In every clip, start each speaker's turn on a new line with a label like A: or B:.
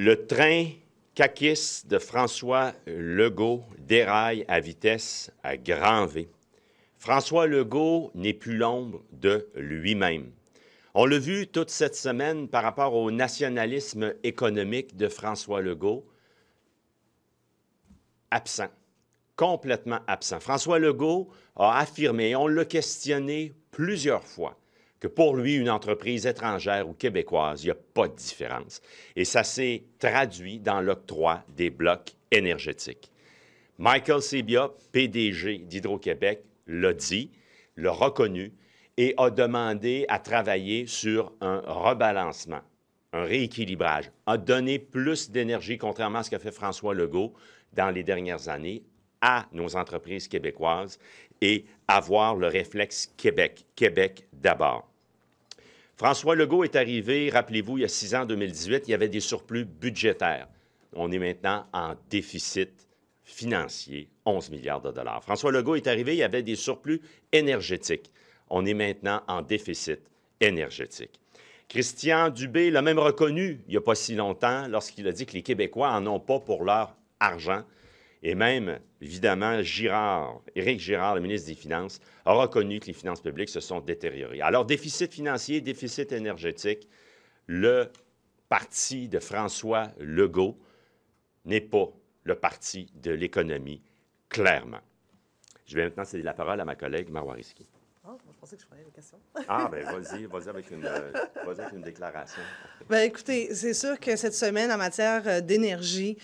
A: Le train caquiste de François Legault déraille à vitesse à grand V. François Legault n'est plus l'ombre de lui-même. On l'a vu toute cette semaine par rapport au nationalisme économique de François Legault. Absent, complètement absent. François Legault a affirmé, on l'a questionné plusieurs fois, que pour lui, une entreprise étrangère ou québécoise, il n'y a pas de différence. Et ça s'est traduit dans l'octroi des blocs énergétiques. Michael Sebia, PDG d'Hydro-Québec, l'a dit, l'a reconnu et a demandé à travailler sur un rebalancement, un rééquilibrage, a donné plus d'énergie, contrairement à ce qu'a fait François Legault dans les dernières années, à nos entreprises québécoises et avoir le réflexe Québec, Québec d'abord. François Legault est arrivé, rappelez-vous, il y a 6 ans, en 2018, il y avait des surplus budgétaires. On est maintenant en déficit financier, 11 milliards de dollars. François Legault est arrivé, il y avait des surplus énergétiques. On est maintenant en déficit énergétique. Christian Dubé l'a même reconnu il n'y a pas si longtemps lorsqu'il a dit que les Québécois n'en ont pas pour leur argent. Et même, évidemment, Éric Girard, le ministre des Finances, a reconnu que les finances publiques se sont détériorées. Alors, déficit financier, déficit énergétique, le parti de François Legault n'est pas le parti de l'économie, clairement. Je vais maintenant céder la parole à ma collègue Marois Risky.
B: Oh, je pensais que je prenais les questions.
A: Ah, bien, vas-y avec une déclaration.
B: Bien, écoutez, c'est sûr que cette semaine, en matière d'énergie,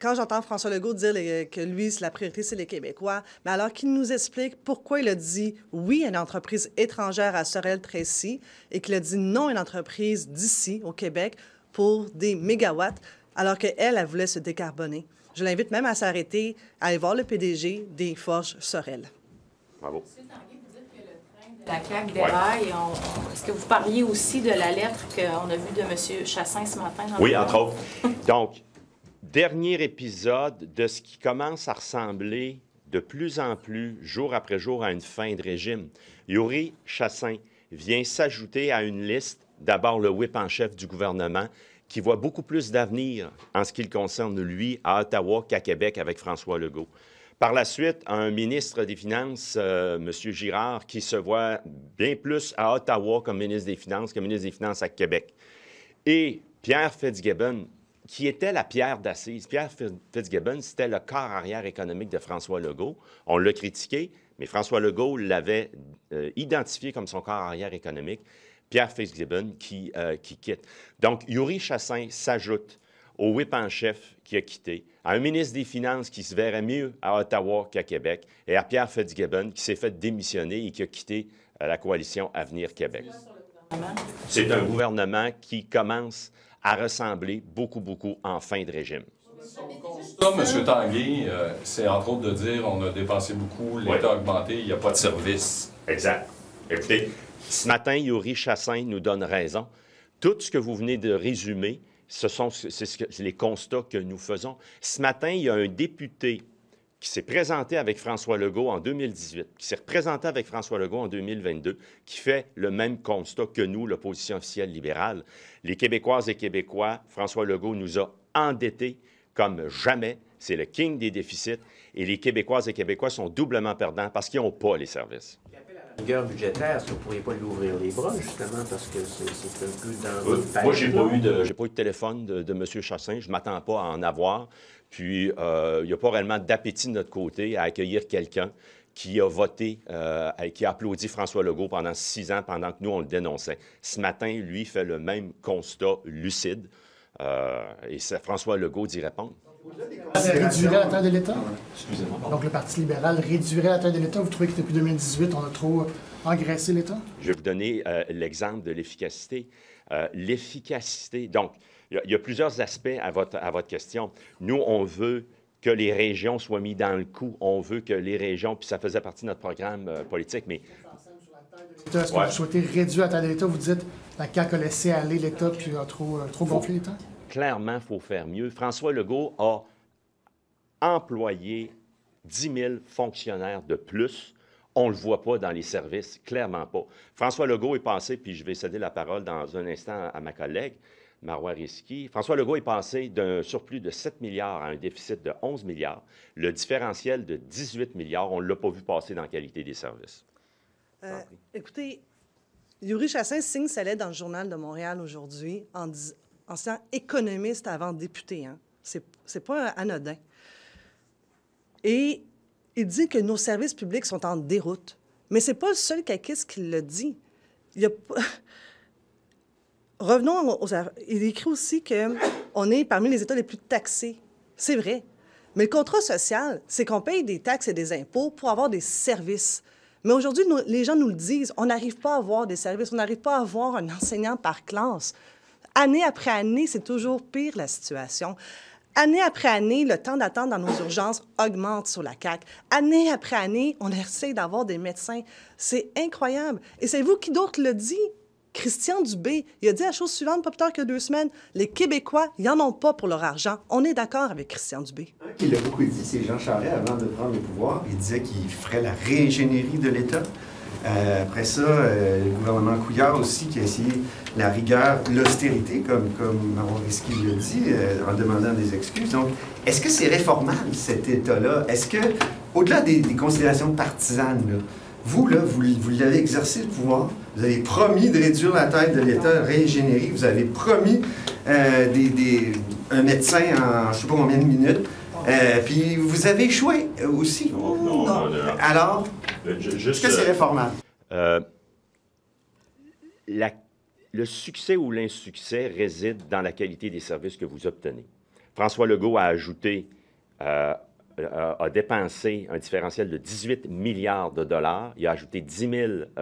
B: quand j'entends François Legault dire que lui, la priorité, c'est les Québécois, mais alors qu'il nous explique pourquoi il a dit oui à une entreprise étrangère à Sorel-Tracy et qu'il a dit non à une entreprise d'ici, au Québec, pour des mégawatts, alors qu'elle, elle voulait se décarboner. Je l'invite même à s'arrêter, à aller voir le PDG des Forges Sorel.
A: Bravo.
C: La CAQ déraille. Est-ce que vous parliez aussi de la lettre qu'on a vue de M. Chassin ce matin?
A: Oui, entre autres. Donc, dernier épisode de ce qui commence à ressembler de plus en plus, jour après jour, à une fin de régime. Yuri Chassin vient s'ajouter à une liste, d'abord le whip en chef du gouvernement, qui voit beaucoup plus d'avenir en ce qui le concerne, lui, à Ottawa qu'à Québec avec François Legault. Par la suite, un ministre des Finances, M. Girard, qui se voit bien plus à Ottawa comme ministre des Finances que ministre des Finances à Québec. Et Pierre Fitzgibbon, qui était la pierre d'assise. Pierre Fitzgibbon, c'était le corps arrière économique de François Legault. On l'a critiqué, mais François Legault l'avait identifié comme son corps arrière économique. Pierre Fitzgibbon qui quitte. Donc, Yuri Chassin s'ajoute au whip en chef qui a quitté, à un ministre des Finances qui se verrait mieux à Ottawa qu'à Québec, et à Pierre Fitzgibbon qui s'est fait démissionner et qui a quitté la coalition Avenir Québec. C'est un gouvernement qui commence à ressembler beaucoup en fin de régime.
D: Son constat, M. Tanguay, c'est entre autres de dire on a dépensé beaucoup, l'État a augmenté, il n'y a pas de service.
A: Exact. Écoutez, ce matin, Yuri Chassin nous donne raison. Tout ce que vous venez de résumer, c'est les constats que nous faisons. Ce matin, il y a un député qui s'est présenté avec François Legault en 2018, qui s'est représenté avec François Legault en 2022, qui fait le même constat que nous, l'opposition officielle libérale. Les Québécoises et Québécois, François Legault nous a endettés comme jamais. C'est le king des déficits. Et les Québécoises et Québécois sont doublement perdants parce qu'ils n'ont pas les services.
E: La rigueur budgétaire, est-ce que vous ne pourriez pas lui ouvrir les bras, justement, parce que c'est un peu dans votre
A: Moi, j'ai pas eu de téléphone de M. Chassin. Je ne m'attends pas à en avoir. Puis, il n'y a pas réellement d'appétit de notre côté à accueillir quelqu'un qui a voté, qui a applaudi François Legault pendant 6 ans, pendant que nous, on le dénonçait. Ce matin, lui, fait le même constat lucide. Et François Legault d'y répondre.
F: Réduirait la taille de l'État?
A: Excusez-moi.
F: Donc, le Parti libéral réduirait la taille de l'État. Vous trouvez que depuis 2018, on a trop engraissé l'État?
A: Je vais vous donner l'exemple de l'efficacité. L'efficacité, donc, il y a plusieurs aspects à votre question. Nous, on veut que les régions soient mises dans le coup. On veut que les régions, puis ça faisait partie de notre programme politique, mais...
F: Est-ce que vous souhaitez réduire la taille de l'État? Vous dites la CAQ a laissé aller l'État puis a trop gonflé l'État?
A: Clairement, il faut faire mieux. François Legault a employé 10 000 fonctionnaires de plus. On ne le voit pas dans les services, clairement pas. François Legault est passé, puis je vais céder la parole dans un instant à ma collègue. Marois Risky. François Legault est passé d'un surplus de 7 milliards à un déficit de 11 milliards. Le différentiel de 18 milliards, on ne l'a pas vu passer dans la qualité des services.
B: Écoutez, Yuri Chassin signe sa lettre dans le Journal de Montréal aujourd'hui en disant économiste avant député. Hein? C'est pas anodin. Et il dit que nos services publics sont en déroute. Mais c'est pas le seul caquiste qui le dit. Il y a pas... Revenons aux... Il écrit aussi qu'on est parmi les États les plus taxés. C'est vrai. Mais le contrat social, c'est qu'on paye des taxes et des impôts pour avoir des services. Mais aujourd'hui, les gens nous le disent, on n'arrive pas à avoir des services, on n'arrive pas à avoir un enseignant par classe. Année après année, c'est toujours pire la situation. Année après année, le temps d'attente dans nos urgences augmente sur la CAQ. Année après année, on essaie d'avoir des médecins. C'est incroyable. Et c'est vous qui d'autre le dit? Christian Dubé, il a dit la chose suivante, pas plus tard que 2 semaines, les Québécois, ils n'en ont pas pour leur argent. On est d'accord avec Christian Dubé.
G: Il l'a beaucoup dit, c'est Jean Charest, avant de prendre le pouvoir. Il disait qu'il ferait la réingénierie de l'État. Après ça, le gouvernement Couillard aussi, qui a essayé la rigueur, l'austérité, comme Marois Risky l'a dit, en demandant des excuses. Donc, est-ce que c'est réformable, cet État-là? Est-ce que, au-delà des considérations partisanes, là, vous l'avez exercé le pouvoir, vous avez promis de réduire la taille de l'État, réingénierie, vous avez promis un médecin en je ne sais pas combien de minutes, puis vous avez échoué aussi.
A: Non.
G: Alors, est-ce que c'est réformable?
A: Le succès ou l'insuccès réside dans la qualité des services que vous obtenez. François Legault a dépensé un différentiel de 18 milliards de dollars. Il a ajouté 10 000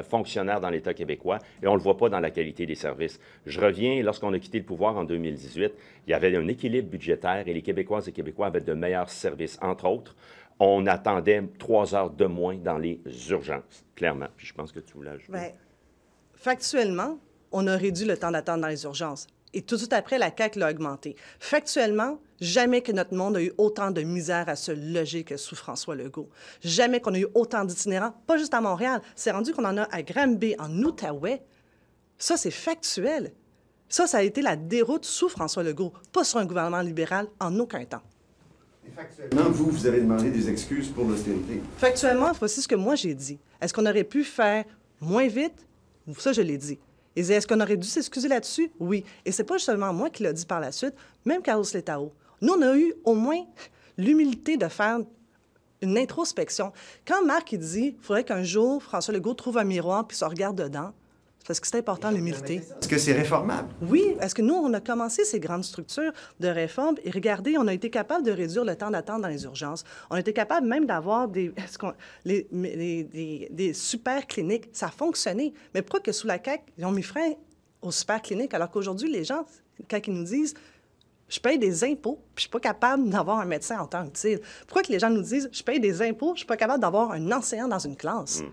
A: fonctionnaires dans l'État québécois et on ne le voit pas dans la qualité des services. Je reviens, lorsqu'on a quitté le pouvoir en 2018, il y avait un équilibre budgétaire et les Québécoises et Québécois avaient de meilleurs services. Entre autres, on attendait 3 heures de moins dans les urgences, clairement. Puis je pense que tu voulais ajouter.
B: Bien, factuellement, on a réduit le temps d'attente dans les urgences. Et tout de suite après, la CAQ l'a augmenté. Factuellement, jamais que notre monde a eu autant de misère à se loger que sous François Legault. Jamais qu'on a eu autant d'itinérants, pas juste à Montréal. C'est rendu qu'on en a à Granby, en Outaouais. Ça, c'est factuel. Ça a été la déroute sous François Legault, pas sur un gouvernement libéral en aucun temps.
G: Et factuellement, vous avez demandé des excuses pour l'austérité.
B: Factuellement, voici ce que moi j'ai dit. Est-ce qu'on aurait pu faire moins vite? Ça, je l'ai dit. Ils disaient, est-ce qu'on aurait dû s'excuser là-dessus? Oui. Et c'est pas seulement moi qui l'ai dit par la suite, même Carlos Letao. Nous, on a eu au moins l'humilité de faire une introspection. Quand Marc il dit, il faudrait qu'un jour, François Legault trouve un miroir puis se regarde dedans, c'est parce que c'est important, l'humilité.
G: Est-ce que c'est réformable?
B: Oui. Est-ce que nous, on a commencé ces grandes structures de réforme et regardez, on a été capable de réduire le temps d'attente dans les urgences. On a été capable même d'avoir des super cliniques. Ça a fonctionné. Mais pourquoi que sous la CAQ, ils ont mis frein aux super cliniques alors qu'aujourd'hui, les gens, quand ils nous disent je paye des impôts, puis je suis pas capable d'avoir un médecin en temps utile. Pourquoi que les gens nous disent je paye des impôts, je suis pas capable d'avoir un enseignant dans une classe?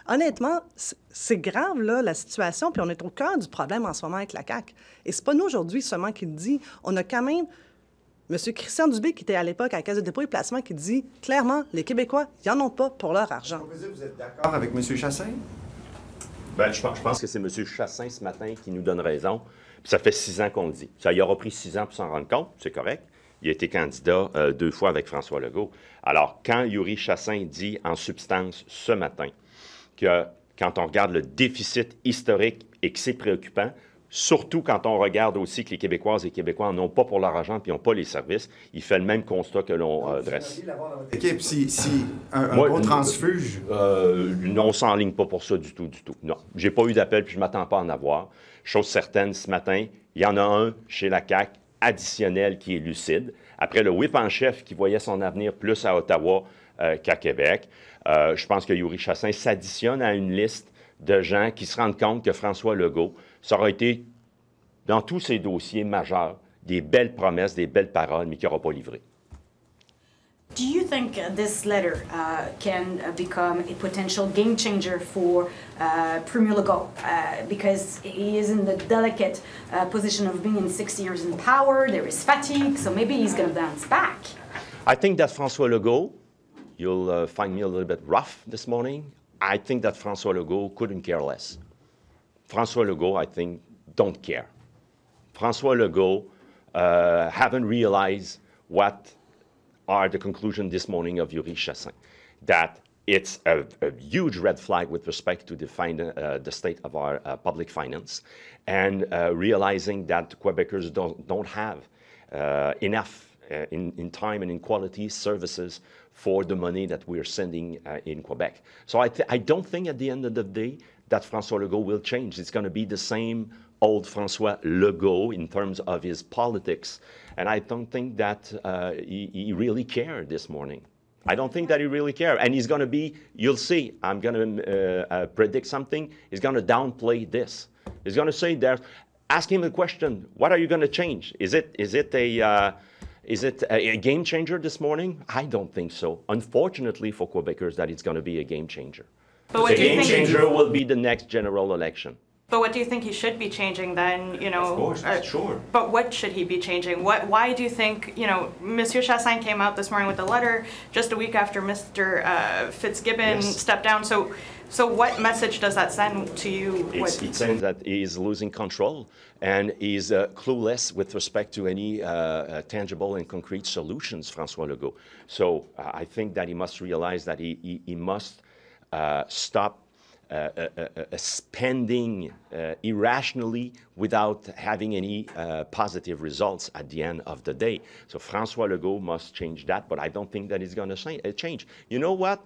B: Honnêtement, c'est grave, là, la situation, puis on est au cœur du problème en ce moment avec la CAQ. Et c'est pas nous, aujourd'hui, seulement qui le dit. On a quand même M. Christian Dubé, qui était à l'époque à la Caisse de dépôt et placement, qui dit clairement, les Québécois, ils n'en ont pas pour leur argent.
G: Vous êtes d'accord avec M. Chassin?
A: Bien, je pense que c'est M. Chassin, ce matin, qui nous donne raison. Puis ça fait 6 ans qu'on le dit. Ça y aura pris 6 ans pour s'en rendre compte, c'est correct. Il a été candidat 2 fois avec François Legault. Alors, quand Yuri Chassin dit en substance ce matin que quand on regarde le déficit historique et que c'est préoccupant, surtout quand on regarde aussi que les Québécoises et Québécois n'en ont pas pour leur argent et n'ont pas les services, il fait le même constat que l'on dresse.
G: OK, puis un bon transfuge...
A: Non, on ne s'enligne pas pour ça du tout. Non, j'ai pas eu d'appel puis je ne m'attends pas à en avoir. Chose certaine, ce matin, il y en a un chez la CAQ additionnel qui est lucide. Après le whip en chef qui voyait son avenir plus à Ottawa qu'à Québec, je pense que Yuri Chassin s'additionne à une liste de gens qui se rendent compte que François Legault, ça aura été, dans tous ces dossiers majeurs, des belles promesses, des belles paroles, mais qui n'aura pas livré.
H: Do you think this letter can become a potential game changer for Premier Legault? Because he is in the delicate position of being in 6 years in power, there is fatigue, so maybe he's going to bounce back.
A: I think that François Legault, you'll find me a little bit rough this morning, I think that François Legault couldn't care less. François Legault, I think, don't care. François Legault haven't realized what are the conclusions this morning of Yuri Chassin, that it's a huge red flag with respect to the state of our public finance, and realizing that Quebecers don't have enough in time and in quality services for the money that we're sending in Quebec. So I don't think at the end of the day that François Legault will change. It's going to be the same old François Legault in terms of his politics. And I don't think that he really cared this morning. I don't think that he really cares. And he's going to be, you'll see, I'm going to predict something, he's going to downplay this. He's going to say there, ask him a question, what are you going to change? Is it a game changer this morning? I don't think so. Unfortunately for Quebecers, that it's going to be a game changer.
C: But what
A: the
C: do you
A: game
C: think
A: changer will be the next general election.
C: But what do you think he should be changing then, you know?
A: Of course, sure.
C: But what should he be changing? Why do you think, you know, Monsieur Chassin came out this morning with a letter just a week after Mr. Fitzgibbon stepped down. So what message does that send to you?
A: It sends that he's losing control and he's clueless with respect to any tangible and concrete solutions, François Legault. So I think that he must realize that he must stop spending irrationally without having any positive results at the end of the day. So François Legault must change that, but I don't think that it's going to change. You know what?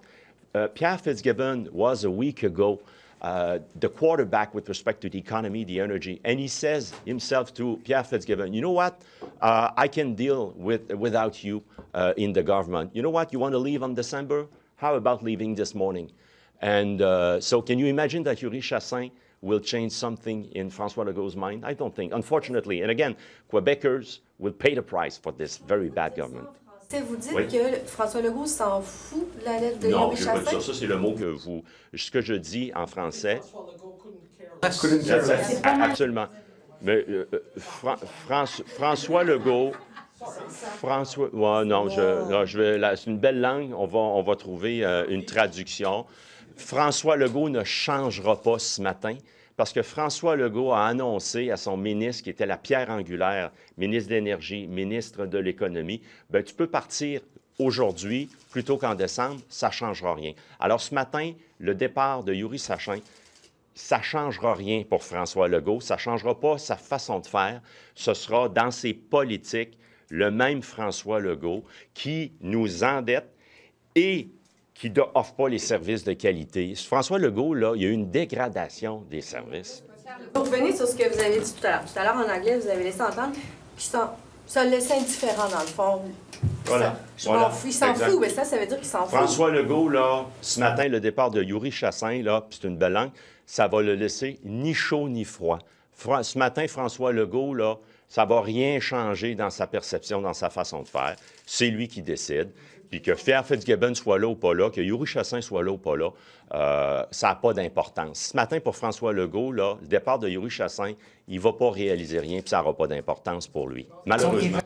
A: Pierre Fitzgibbon was a week ago the quarterback with respect to the economy, the energy, and he says himself to Pierre Fitzgibbon, you know what? I can deal without you in the government. You know what? You want to leave on December? How about leaving this morning? And so can you imagine that Yuri Chassin will change something in François Legault's mind? I don't think, unfortunately. And again, Quebecers will pay the price for this very bad government.
I: Vous dites que François Legault s'en fout de la lettre de Yuri Chassin?
A: Non, je ne veux pas dire ça. C'est le mot que vous... Ce que je dis en français... Absolument. Mais François Legault... Ouais, non, c'est une belle langue. On va trouver une traduction. François Legault ne changera pas ce matin parce que François Legault a annoncé à son ministre, qui était la pierre angulaire, ministre de l'Énergie, ministre de l'Économie, bien, tu peux partir aujourd'hui plutôt qu'en décembre, ça ne changera rien. Alors ce matin, le départ de Yuri Chassin, ça ne changera rien pour François Legault, ça ne changera pas sa façon de faire, ce sera dans ses politiques le même François Legault qui nous endette et qui n'offre pas les services de qualité. François Legault, là, il y a eu une dégradation des services.
I: Pour revenir sur ce que vous avez dit tout à l'heure. Tout à l'heure, en anglais, vous avez laissé entendre qu'il ça le laisse indifférent, dans le fond.
A: Voilà.
I: Il s'en fout, mais ça veut dire qu'il s'en fout.
A: François Legault, là, ce matin, le départ de Yuri Chassin, là, c'est une belle langue, ça va le laisser ni chaud ni froid. Ce matin, François Legault, là, ça ne va rien changer dans sa perception, dans sa façon de faire. C'est lui qui décide. Puis que Pierre Fitzgibbon soit là ou pas là, que Yuri Chassin soit là ou pas là, ça n'a pas d'importance. Ce matin, pour François Legault, là, le départ de Yuri Chassin, il ne va pas réaliser rien, puis ça n'aura pas d'importance pour lui, malheureusement.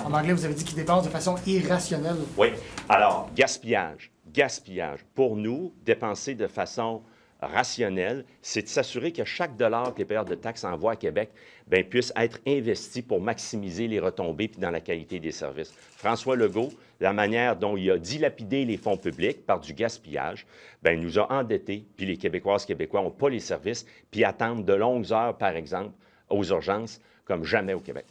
F: En anglais, vous avez dit qu'il dépense de façon irrationnelle.
A: Oui. Alors, gaspillage. Gaspillage. Pour nous, dépenser de façon rationnelle, c'est de s'assurer que chaque dollar que les payeurs de taxes envoient à Québec bien, puisse être investi pour maximiser les retombées puis dans la qualité des services. François Legault, la manière dont il a dilapidé les fonds publics par du gaspillage, bien, il nous a endettés, puis les Québécoises, Québécois n'ont pas les services, puis attendent de longues heures, par exemple, aux urgences, comme jamais au Québec.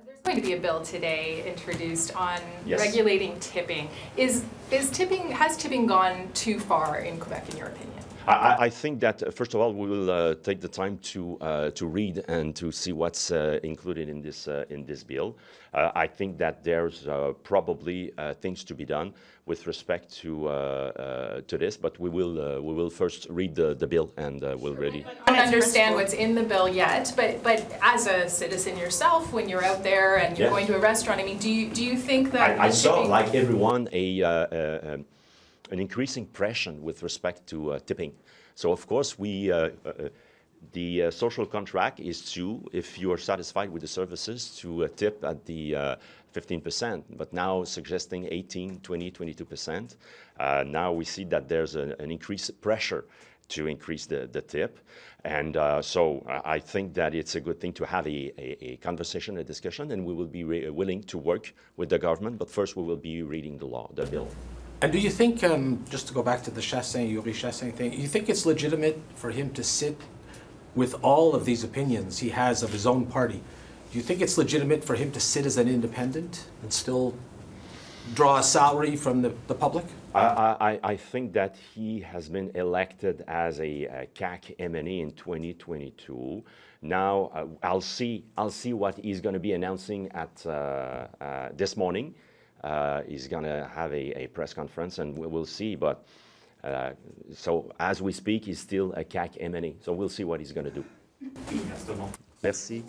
J: There's going to be a bill today introduced on regulating tipping. Has tipping gone too far in Quebec, in your opinion?
A: I think that, first of all, we will take the time to read and to see what's included in this bill. I think that there's probably things to be done with respect to this, but we will first read the bill and we'll ready.
J: I don't understand what's in the bill yet, but as a citizen yourself, when you're out there and you're going to a restaurant, I mean, do you think that
A: I saw, like everyone, an increasing pressure with respect to tipping. So, of course, the social contract is to, if you are satisfied with the services, to tip at the 15%, but now suggesting 18, 20, 22%. Now we see that there's an increased pressure to increase the tip. And so I think that it's a good thing to have a conversation, a discussion, and we will be willing to work with the government. But first, we will be reading the law, the bill.
K: And do you think, just to go back to the Chassin, Yuri Chassin thing, you think it's legitimate for him to sit with all of these opinions he has of his own party? Do you think it's legitimate for him to sit as an independent and still draw a salary from the public?
A: I think that he has been elected as a CAQ MNA in 2022. Now I'll see what he's going to be announcing at this morning. He's going to have a press conference, and we'll see. But so as we speak, he's still a CAQ MNA. So we'll see what he's going to do. Merci.